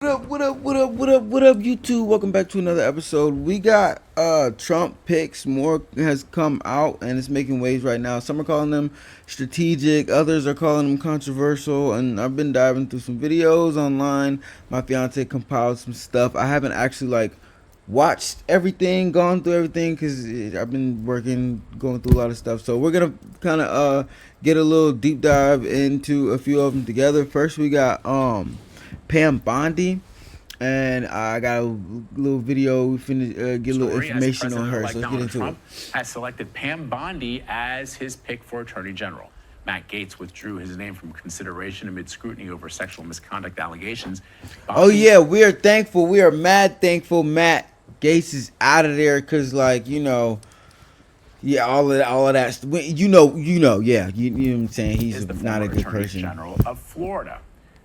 What up, YouTube? Welcome back to another episode. We got Trump picks. More has come out and it's making waves right now. Some are calling them strategic, others are calling them controversial, and I've been diving through some videos online. My fiance compiled some stuff. I haven't actually watched everything, gone through everything because I've been working, going through a lot of stuff. So we're gonna kind of get a little deep dive into a few of them together. First, we got Pam Bondi, and I got a little video. We finna get a little information on her. So let's get into it. Has selected Pam Bondi as his pick for Attorney General. Matt Gaetz withdrew his name from consideration amid scrutiny over sexual misconduct allegations. Oh yeah, we are thankful. We are mad thankful Matt Gaetz is out of there because, yeah, all of that. Yeah, you know what I'm saying. He's not a good Attorney person. General of Florida.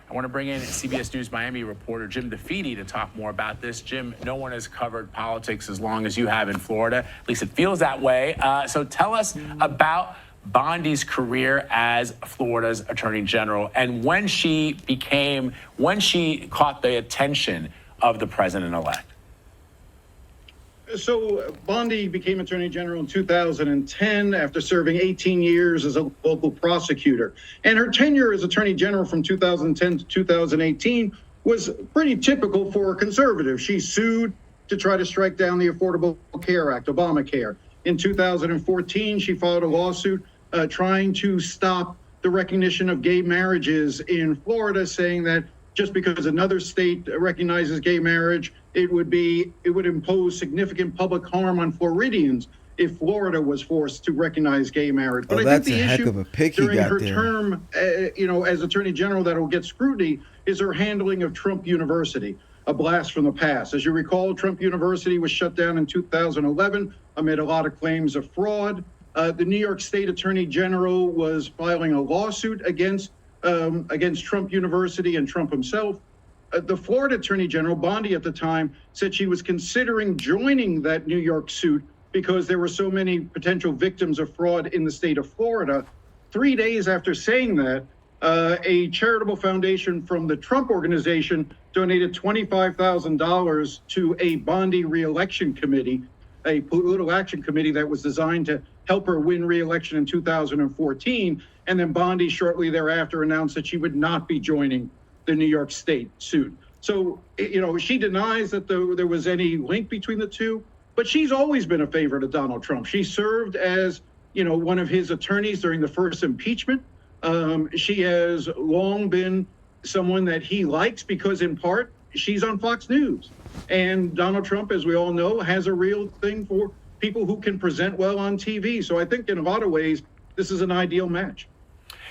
I want to bring in CBS News Miami reporter Jim DeFede to talk more about this. Jim, no one has covered politics as long as you have in Florida. At least it feels that way. So tell us about Bondi's career as Florida's Attorney General and when she caught the attention of the president-elect. So Bondi became Attorney General in 2010 after serving 18 years as a local prosecutor. And her tenure as Attorney General from 2010 to 2018 was pretty typical for a conservative. She sued to try to strike down the Affordable Care Act, Obamacare. In 2014, she filed a lawsuit trying to stop the recognition of gay marriages in Florida, saying that just because another state recognizes gay marriage, it would impose significant public harm on Floridians if Florida was forced to recognize gay marriage. But I think the heck of a pick he got there. During her term, as Attorney General that will get scrutiny is her handling of Trump University, a blast from the past. As you recall, Trump University was shut down in 2011 amid a lot of claims of fraud. The New York State Attorney General was filing a lawsuit against Trump University and Trump himself. The Florida Attorney General, Bondi at the time, said she was considering joining that New York suit because there were so many potential victims of fraud in the state of Florida. 3 days after saying that, a charitable foundation from the Trump organization donated $25,000 to a Bondi re-election committee, a political action committee that was designed to help her win re-election in 2014. And then Bondi shortly thereafter announced that she would not be joining the New York State suit. So, she denies that there was any link between the two, but she's always been a favorite of Donald Trump. She served as, one of his attorneys during the first impeachment. She has long been someone that he likes because, in part, she's on Fox News. And Donald Trump, as we all know, has a real thing for people who can present well on TV. So I think in a lot of ways, this is an ideal match.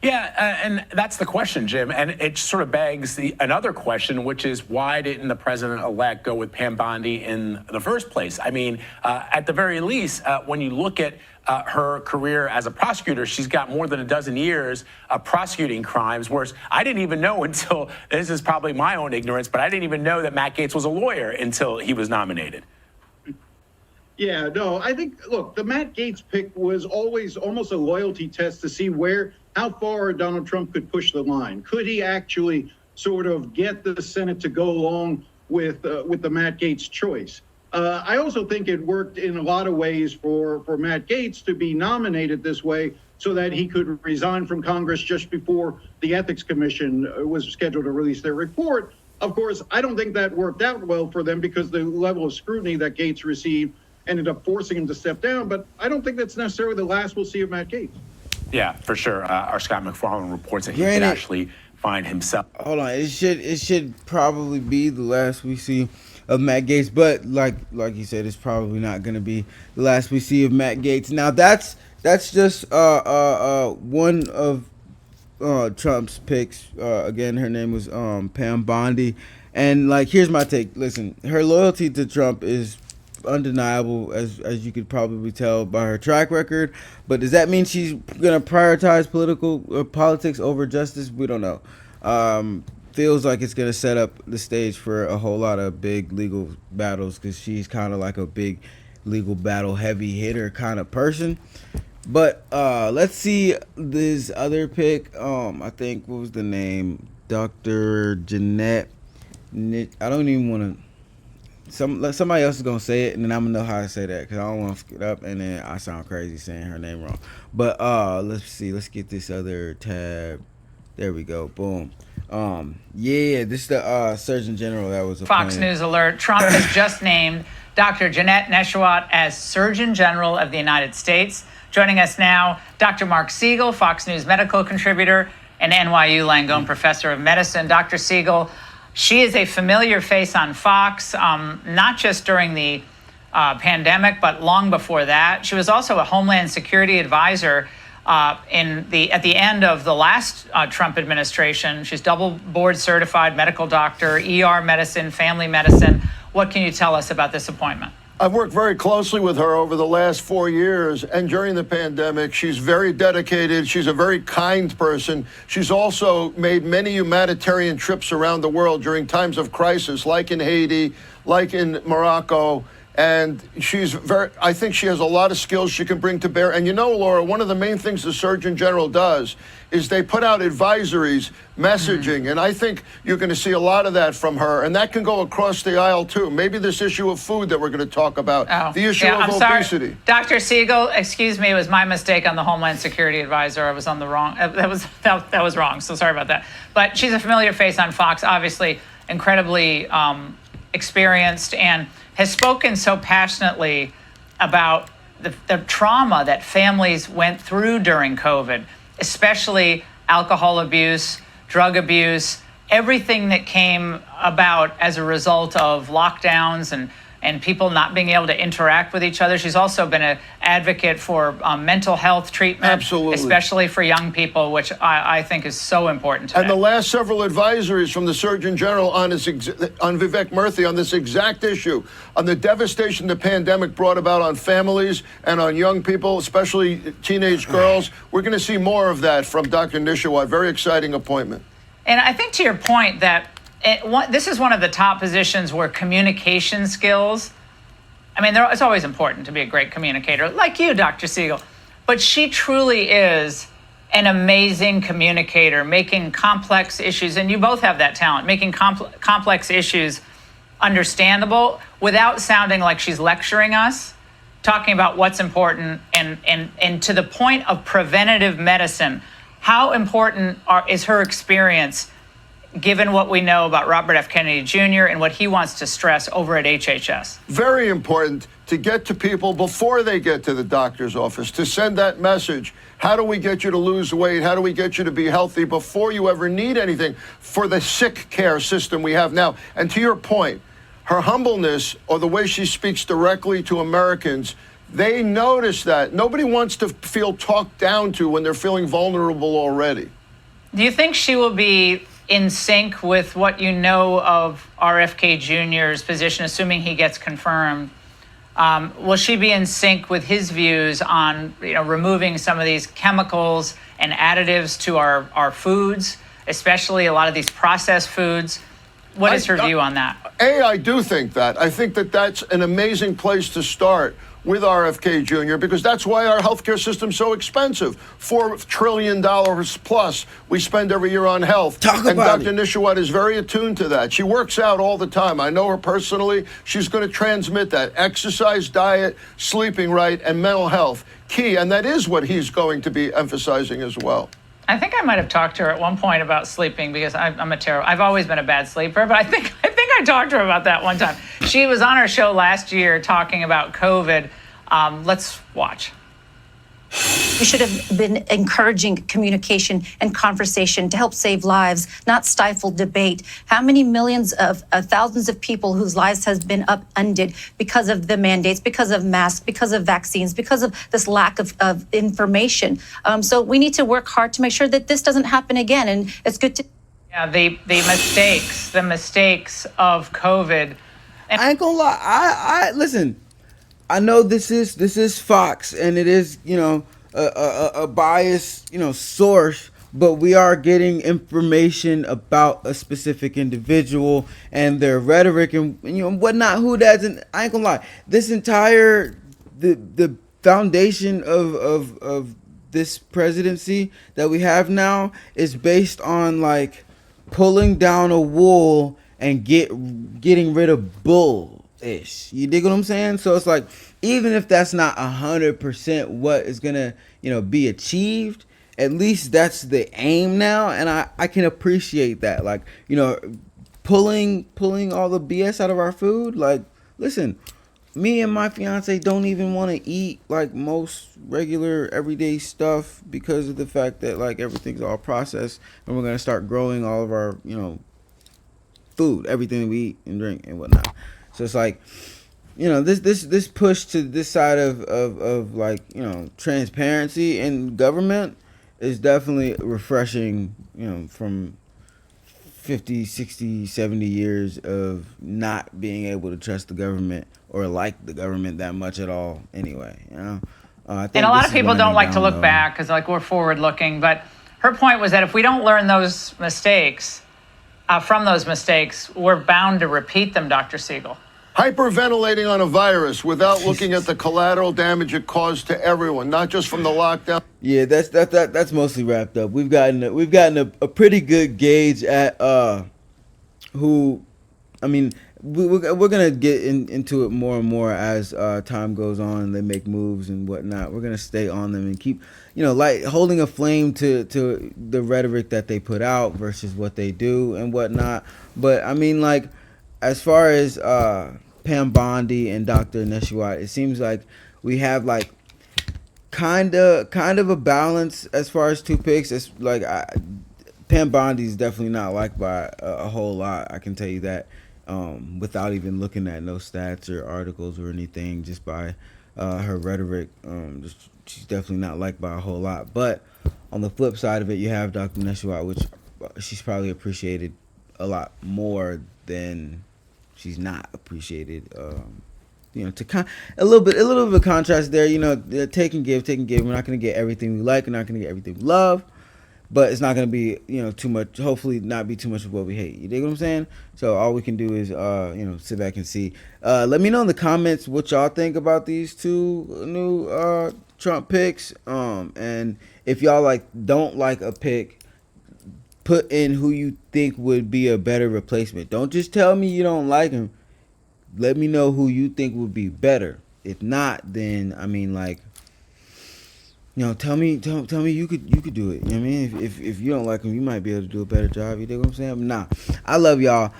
Yeah, and that's the question, Jim. And it sort of begs another question, which is why didn't the president-elect go with Pam Bondi in the first place? I mean, at the very least, when you look at her career as a prosecutor, she's got more than a dozen years of prosecuting crimes, whereas I didn't even know until, this is probably my own ignorance, but I didn't even know that Matt Gaetz was a lawyer until he was nominated. Yeah, no, I think, look, the Matt Gaetz pick was always almost a loyalty test to see how far Donald Trump could push the line. Could he actually sort of get the Senate to go along with the Matt Gaetz choice? I also think it worked in a lot of ways for Matt Gaetz to be nominated this way so that he could resign from Congress just before the Ethics Commission was scheduled to release their report. Of course, I don't think that worked out well for them because the level of scrutiny that Gaetz received ended up forcing him to step down. But I don't think that's necessarily the last we'll see of Matt Gaetz. Yeah, for sure. Our Scott McFarlane reports that he could actually find himself. Hold on, it should probably be the last we see of Matt Gaetz, but like you said, it's probably not going to be the last we see of Matt Gaetz. Now that's just one of Trump's picks. Again, her name was Pam Bondi, and here's my take. Listen, her loyalty to Trump is undeniable, as you could probably tell by her track record. But does that mean she's gonna prioritize politics over justice? We don't know. Feels like it's gonna set up the stage for a whole lot of big legal battles because she's kind of like a big legal battle heavy hitter kind of person. But let's see this other pick. I think, what was the name? Dr. Jeanette I don't even want to. Somebody else is gonna say it, and then I'm gonna know how to say that because I don't want to fuck it up, and then I sound crazy saying her name wrong. But let's see. Let's get this other tab. There we go. Boom. Yeah, this is the Surgeon General that was Fox appointed. News alert. Trump has just named Dr. Jeanette Nesheiwat as Surgeon General of the United States. Joining us now, Dr. Mark Seagull, Fox News medical contributor and NYU Langone professor of medicine. Dr. Seagull, she is a familiar face on Fox, not just during the pandemic, but long before that. She was also a Homeland Security advisor at the end of the last Trump administration. She's double board certified medical doctor, ER medicine, family medicine. What can you tell us about this appointment? I've worked very closely with her over the last 4 years, and during the pandemic, she's very dedicated. She's a very kind person. She's also made many humanitarian trips around the world during times of crisis, like in Haiti, like in Morocco. And I think she has a lot of skills she can bring to bear. And you know, Laura, one of the main things the Surgeon General does is they put out advisories, messaging, and I think you're going to see a lot of that from her. And that can go across the aisle, too. Maybe this issue of food that we're going to talk about, the issue of obesity. Sorry. Dr. Siegel, excuse me, it was my mistake on the Homeland Security advisor. I was on the wrong, that was wrong, so sorry about that. But she's a familiar face on Fox, obviously incredibly experienced, and has spoken so passionately about the trauma that families went through during COVID, especially alcohol abuse, drug abuse, everything that came about as a result of lockdowns and people not being able to interact with each other. She's also been an advocate for mental health treatment, absolutely, especially for young people, which I think is so important today. And the last several advisories from the Surgeon General on Vivek Murthy on this exact issue, on the devastation the pandemic brought about on families and on young people, especially teenage girls. We're going to see more of that from Dr. Nesheiwat. Very exciting appointment. And I think to your point that this is one of the top positions where communication skills, I mean, it's always important to be a great communicator, like you, Dr. Siegel, but she truly is an amazing communicator, making complex issues, and you both have that talent, making complex issues understandable without sounding like she's lecturing us, talking about what's important, and to the point of preventative medicine. How important is her experience given what we know about Robert F. Kennedy Jr. and what he wants to stress over at HHS? Very important to get to people before they get to the doctor's office, to send that message. How do we get you to lose weight? How do we get you to be healthy before you ever need anything for the sick care system we have now? And to your point, her humbleness, or the way she speaks directly to Americans, they notice that. Nobody wants to feel talked down to when they're feeling vulnerable already. Do you think she will be in sync with what you know of RFK Jr.'s position, assuming he gets confirmed? Will she be in sync with his views on removing some of these chemicals and additives to our foods, especially a lot of these processed foods? What is her view on that? I do think that. I think that that's an amazing place to start with RFK Jr., because that's why our healthcare system's so expensive. $4 trillion plus we spend every year on health. And Dr. Nesheiwat is very attuned to that. She works out all the time. I know her personally. She's going to transmit that. Exercise, diet, sleeping right, and mental health. Key, and that is what he's going to be emphasizing as well. I think I might have talked to her at one point about sleeping, because I've always been a bad sleeper, but I think I talked to her about that one time. She was on our show last year talking about COVID. Let's watch. We should have been encouraging communication and conversation to help save lives, not stifle debate. How many millions of thousands of people whose lives has been upended because of the mandates, because of masks, because of vaccines, because of this lack of information. So we need to work hard to make sure that this doesn't happen again. And it's good to. Yeah, the mistakes of COVID. I ain't gonna lie. I listen. I know this is Fox, and it is a biased source, but we are getting information about a specific individual and their rhetoric and whatnot. Who doesn't? I ain't gonna lie. This entire the foundation of this presidency that we have now is based on like pulling down a wool and getting rid of bull-ish. You dig what I'm saying? So it's like, even if that's not 100% what is gonna, be achieved, at least that's the aim now, and I can appreciate that. Like, pulling all the BS out of our food. Like, listen, me and my fiance don't even want to eat like most regular everyday stuff because of the fact that like everything's all processed, and we're gonna start growing all of our food, everything we eat and drink and whatnot. So it's like, this push to this side of like transparency in government is definitely refreshing, from 50, 60, 70 years of not being able to trust the government or like the government that much at all anyway. I think And a lot this of is people don't winding like to down, look though. back because like we're forward looking. But her point was that if we don't learn those mistakes, from those mistakes, we're bound to repeat them, Dr. Seagull. Hyperventilating on a virus without looking at the collateral damage it caused to everyone, not just from the lockdown. Yeah, that's mostly wrapped up. We've gotten a pretty good gauge at who, I mean, we're gonna get into it more and more as time goes on and they make moves and whatnot. We're gonna stay on them and keep, like holding a flame to the rhetoric that they put out versus what they do and whatnot. But I mean, like, as far as Pam Bondi and Dr. Neshwat, it seems like we have like kind of a balance as far as two picks. It's like Pam Bondi is definitely not liked by a whole lot. I can tell you that, without even looking at no stats or articles or anything, just by her rhetoric. She's definitely not liked by a whole lot. But on the flip side of it, you have Dr. Neshwat, which she's probably appreciated a lot more than she's not appreciated. To a little bit of a contrast there. Take and give. We're not going to get everything we like. We're not going to get everything we love, but it's not going to be too much. Hopefully, not be too much of what we hate. You dig what I'm saying? So all we can do is sit back and see. Let me know in the comments what y'all think about these two new Trump picks. And if y'all don't like a pick, put in who you think would be a better replacement. Don't just tell me you don't like him. Let me know who you think would be better. If not, then I mean, tell me you could do it. You know what I mean? If you don't like him, you might be able to do a better job. You dig what I'm saying? Nah, I love y'all.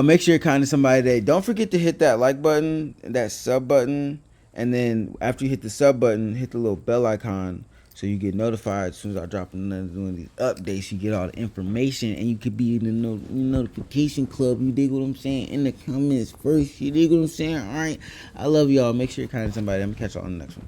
Make sure you're kind to somebody today. Don't forget to hit that like button, that sub button, and then after you hit the sub button, hit the little bell icon so you get notified as soon as I drop another one of these updates. You get all the information, and you could be in the notification club. You dig what I'm saying? In the comments first. You dig what I'm saying? All right. I love y'all. Make sure you're kind to somebody. I'm gonna catch y'all on the next one.